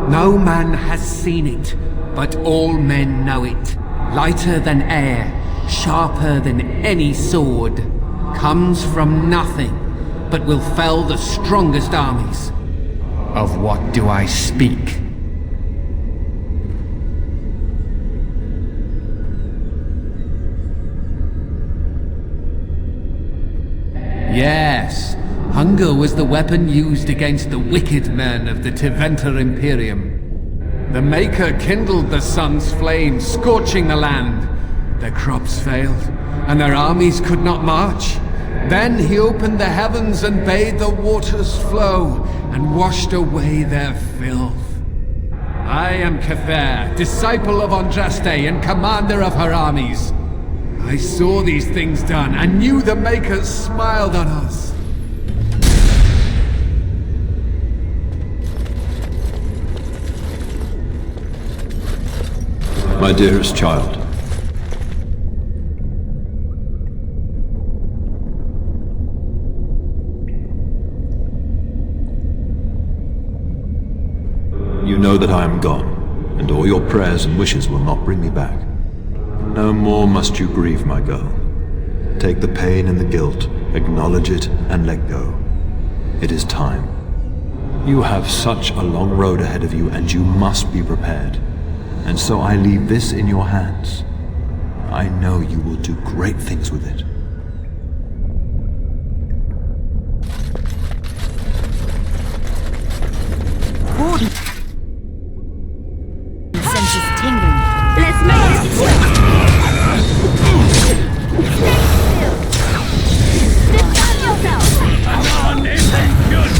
No man has seen it, but all men know it. Lighter than air, sharper than any sword. Comes from nothing, but will fell the strongest armies. Of what do I speak? Yes, hunger was the weapon used against the wicked men of the Teventer Imperium. The Maker kindled the sun's flame, scorching the land. Their crops failed, and their armies could not march. Then he opened the heavens and bade the waters flow, and washed away their filth. I am Cather, disciple of Andraste and commander of her armies. I saw these things done, and knew the Makers smiled on us. My dearest child. You know that I am gone, and all your prayers and wishes will not bring me back. No more must you grieve, my girl. Take the pain and the guilt, acknowledge it, and let go. It is time. You have such a long road ahead of you, and you must be prepared. And so I leave this in your hands. I know you will do great things with it. Senses tingling. Let's make it. Defend yourself. This ain't good.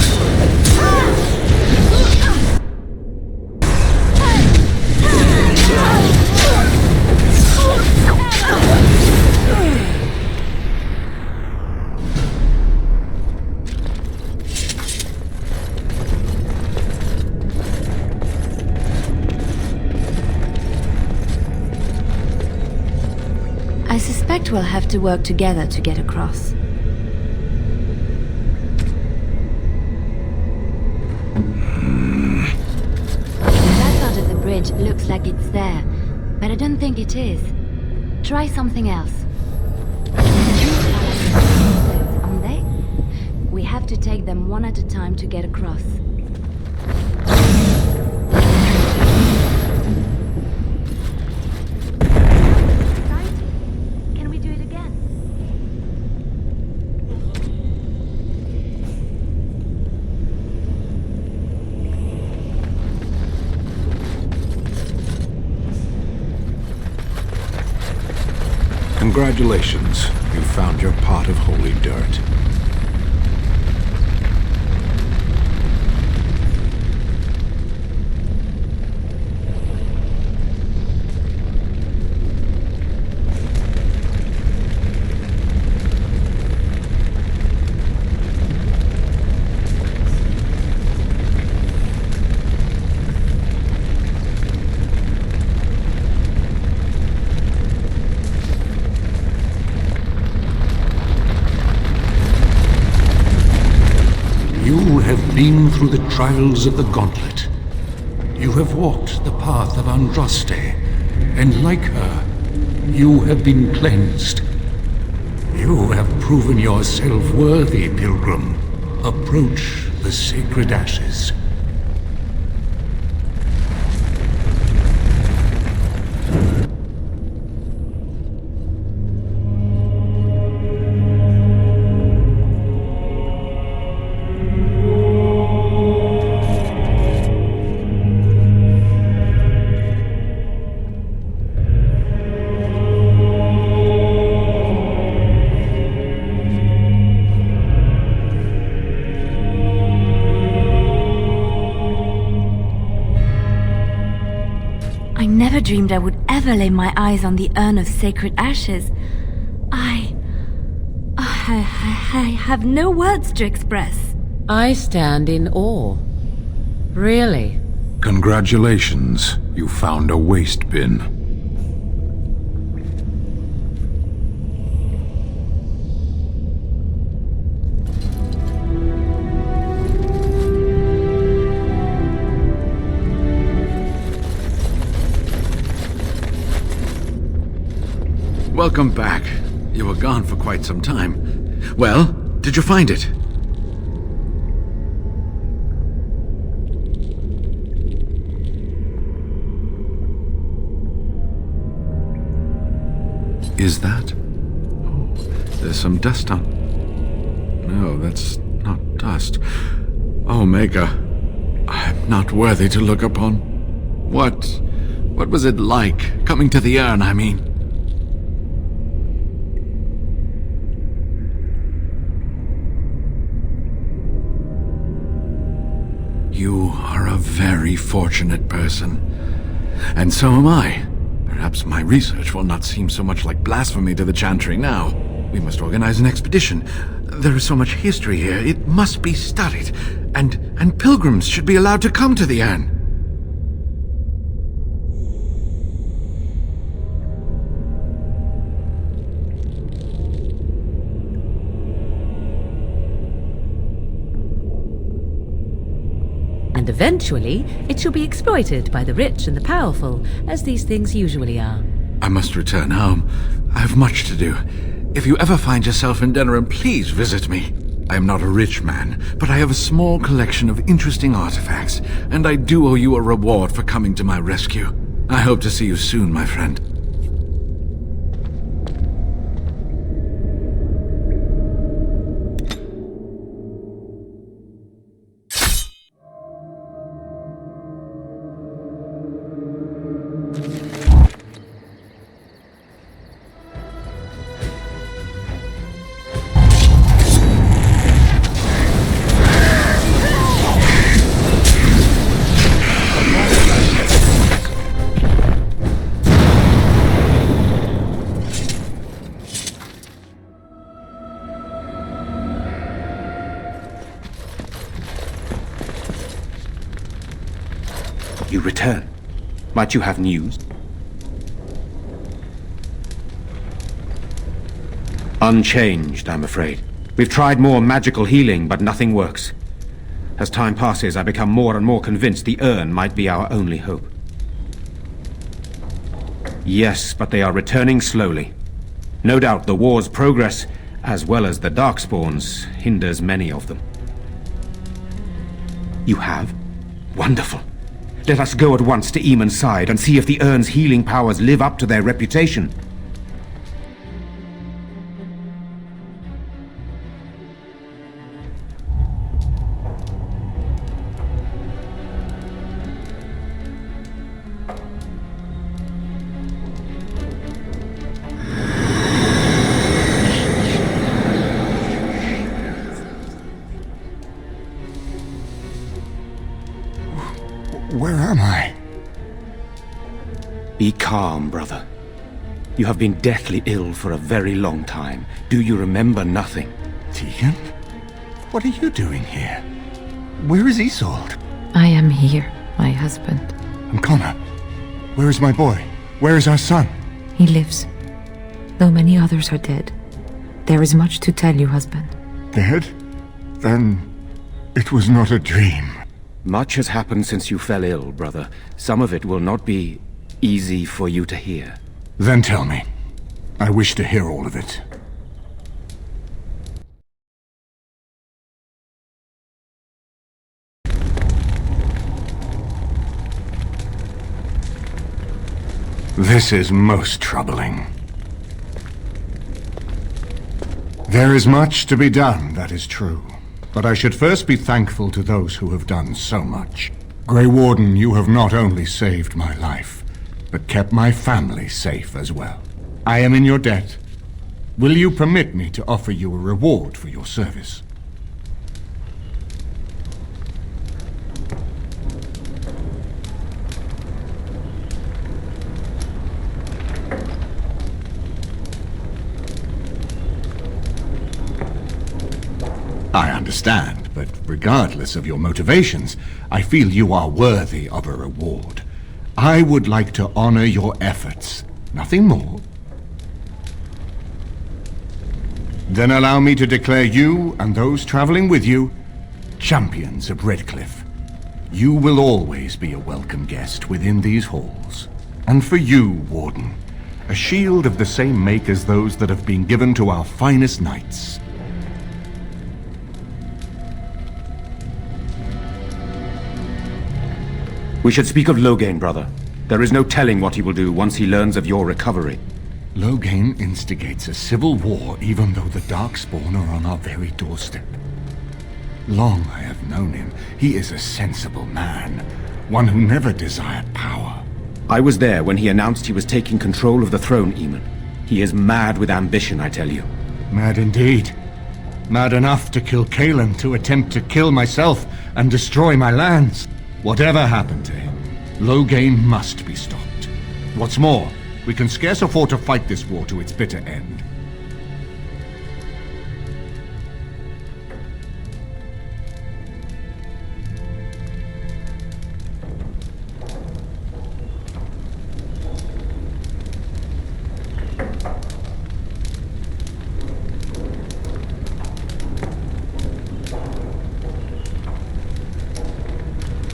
I suspect we'll have to work together to get across. That part of the bridge looks like it's there, but I don't think it is. Try something else. Aren't they? We have to take them one at a time to get across. Can we do it again? Congratulations. You found your pot of holy dirt. You have been through the trials of the Gauntlet. You have walked the path of Andraste, and like her, you have been cleansed. You have proven yourself worthy, pilgrim. Approach the sacred ashes. I never dreamed I would ever lay my eyes on the urn of sacred ashes. I have no words to express. I stand in awe. Really? Congratulations, you found a waste bin. Welcome back. You were gone for quite some time. Well, did you find it? Is that? Oh, there's some dust on. No, that's not dust. Oh, Maker, I'm not worthy to look upon. What was it like, coming to the urn, I mean? You are a very fortunate person. And so am I. Perhaps my research will not seem so much like blasphemy to the Chantry now. We must organize an expedition. There is so much history here, it must be studied. And pilgrims should be allowed to come to the urn. And eventually, it shall be exploited by the rich and the powerful, as these things usually are. I must return home. I have much to do. If you ever find yourself in Denerim, please visit me. I am not a rich man, but I have a small collection of interesting artifacts, and I do owe you a reward for coming to my rescue. I hope to see you soon, my friend. You return. Might you have news? Unchanged, I'm afraid. We've tried more magical healing, but nothing works. As time passes, I become more and more convinced the urn might be our only hope. Yes, but they are returning slowly. No doubt the war's progress, as well as the Darkspawns, hinders many of them. You have? Wonderful. Let us go at once to Eamon's side and see if the urn's healing powers live up to their reputation. Where am I? Be calm, brother. You have been deathly ill for a very long time. Do you remember nothing? Tegan? What are you doing here? Where is Isolde? I am here, my husband. And Connor? Where is my boy? Where is our son? He lives, though many others are dead. There is much to tell you, husband. Dead? Then it was not a dream. Much has happened since you fell ill, brother. Some of it will not be easy for you to hear. Then tell me. I wish to hear all of it. This is most troubling. There is much to be done, that is true. But I should first be thankful to those who have done so much. Grey Warden, you have not only saved my life, but kept my family safe as well. I am in your debt. Will you permit me to offer you a reward for your service? I understand, but regardless of your motivations, I feel you are worthy of a reward. I would like to honor your efforts, nothing more. Then allow me to declare you and those traveling with you champions of Redcliffe. You will always be a welcome guest within these halls. And for you, Warden, a shield of the same make as those that have been given to our finest knights. We should speak of Loghain, brother. There is no telling what he will do once he learns of your recovery. Loghain instigates a civil war even though the Darkspawn are on our very doorstep. Long I have known him. He is a sensible man, one who never desired power. I was there when he announced he was taking control of the throne, Eamon. He is mad with ambition, I tell you. Mad indeed. Mad enough to kill Kaelan, to attempt to kill myself and destroy my lands. Whatever happened to him, Loghain must be stopped. What's more, we can scarce afford to fight this war to its bitter end.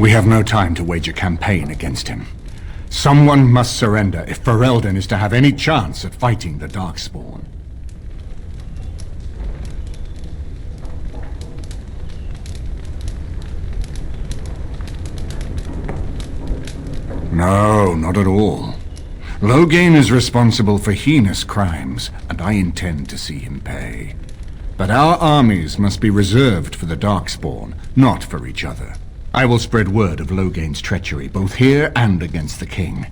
We have no time to wage a campaign against him. Someone must surrender if Ferelden is to have any chance at fighting the Darkspawn. No, not at all. Loghain is responsible for heinous crimes, and I intend to see him pay. But our armies must be reserved for the Darkspawn, not for each other. I will spread word of Loghain's treachery, both here and against the king.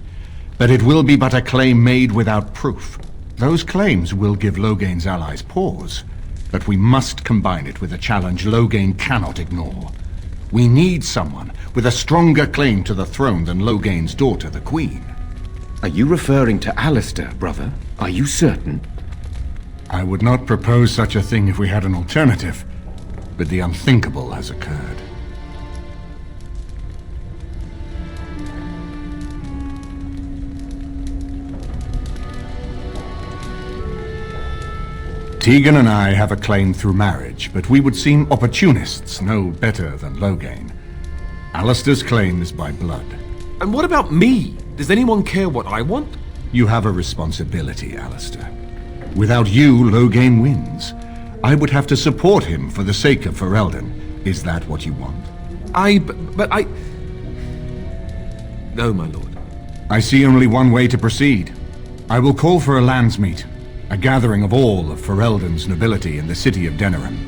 But it will be but a claim made without proof. Those claims will give Loghain's allies pause, but we must combine it with a challenge Loghain cannot ignore. We need someone with a stronger claim to the throne than Loghain's daughter, the Queen. Are you referring to Alistair, brother? Are you certain? I would not propose such a thing if we had an alternative, but the unthinkable has occurred. Tegan and I have a claim through marriage, but we would seem opportunists no better than Loghain. Alistair's claim is by blood. And what about me? Does anyone care what I want? You have a responsibility, Alistair. Without you, Loghain wins. I would have to support him for the sake of Ferelden. Is that what you want? But I... No, my lord. I see only one way to proceed. I will call for a landsmeet. A gathering of all of Ferelden's nobility in the city of Denerim.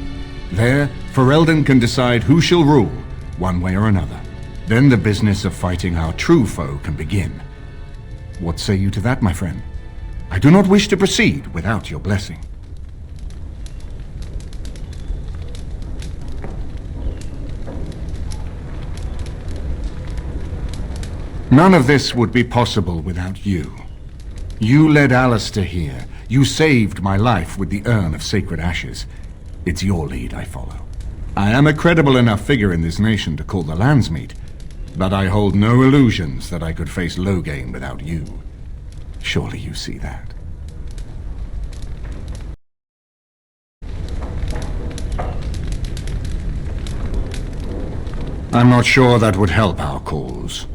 There, Ferelden can decide who shall rule, one way or another. Then the business of fighting our true foe can begin. What say you to that, my friend? I do not wish to proceed without your blessing. None of this would be possible without you. You led Alistair here. You saved my life with the urn of sacred ashes. It's your lead I follow. I am a credible enough figure in this nation to call the landsmeet, but I hold no illusions that I could face Loghain without you. Surely you see that. I'm not sure that would help our cause.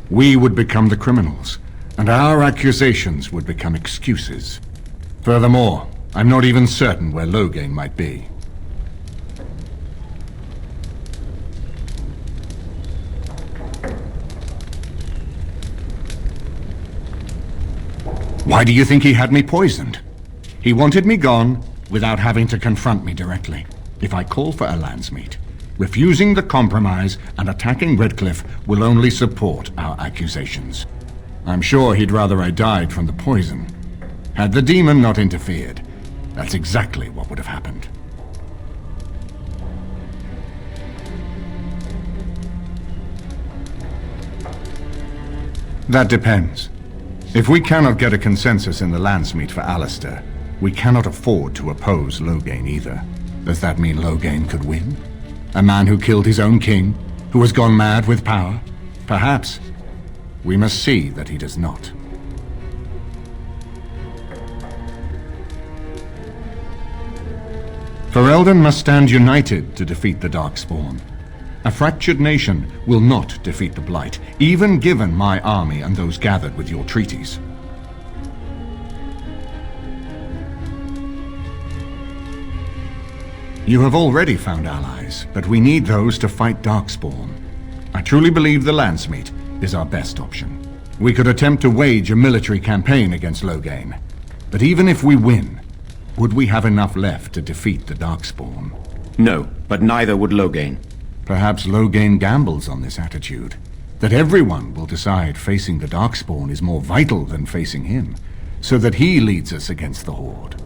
We would become the criminals, and our accusations would become excuses. Furthermore, I'm not even certain where Loghain might be. Why do you think he had me poisoned? He wanted me gone without having to confront me directly. If I call for a landsmeet, refusing the compromise and attacking Redcliffe will only support our accusations. I'm sure he'd rather I died from the poison. Had the demon not interfered, that's exactly what would have happened. That depends. If we cannot get a consensus in the landsmeet for Alistair, we cannot afford to oppose Loghain either. Does that mean Loghain could win? A man who killed his own king, who has gone mad with power? Perhaps. We must see that he does not. Ferelden must stand united to defeat the Darkspawn. A fractured nation will not defeat the Blight, even given my army and those gathered with your treaties. You have already found allies, but we need those to fight Darkspawn. I truly believe the landsmeet is our best option. We could attempt to wage a military campaign against Loghain, but even if we win, would we have enough left to defeat the Darkspawn? No, but neither would Loghain. Perhaps Loghain gambles on this attitude, that everyone will decide facing the Darkspawn is more vital than facing him, so that he leads us against the Horde.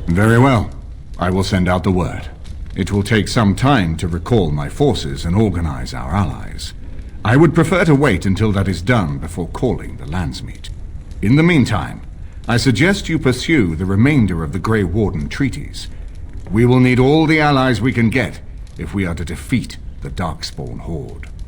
Very well. I will send out the word. It will take some time to recall my forces and organize our allies. I would prefer to wait until that is done before calling the landsmeet. In the meantime, I suggest you pursue the remainder of the Grey Warden treaties. We will need all the allies we can get if we are to defeat the Darkspawn Horde.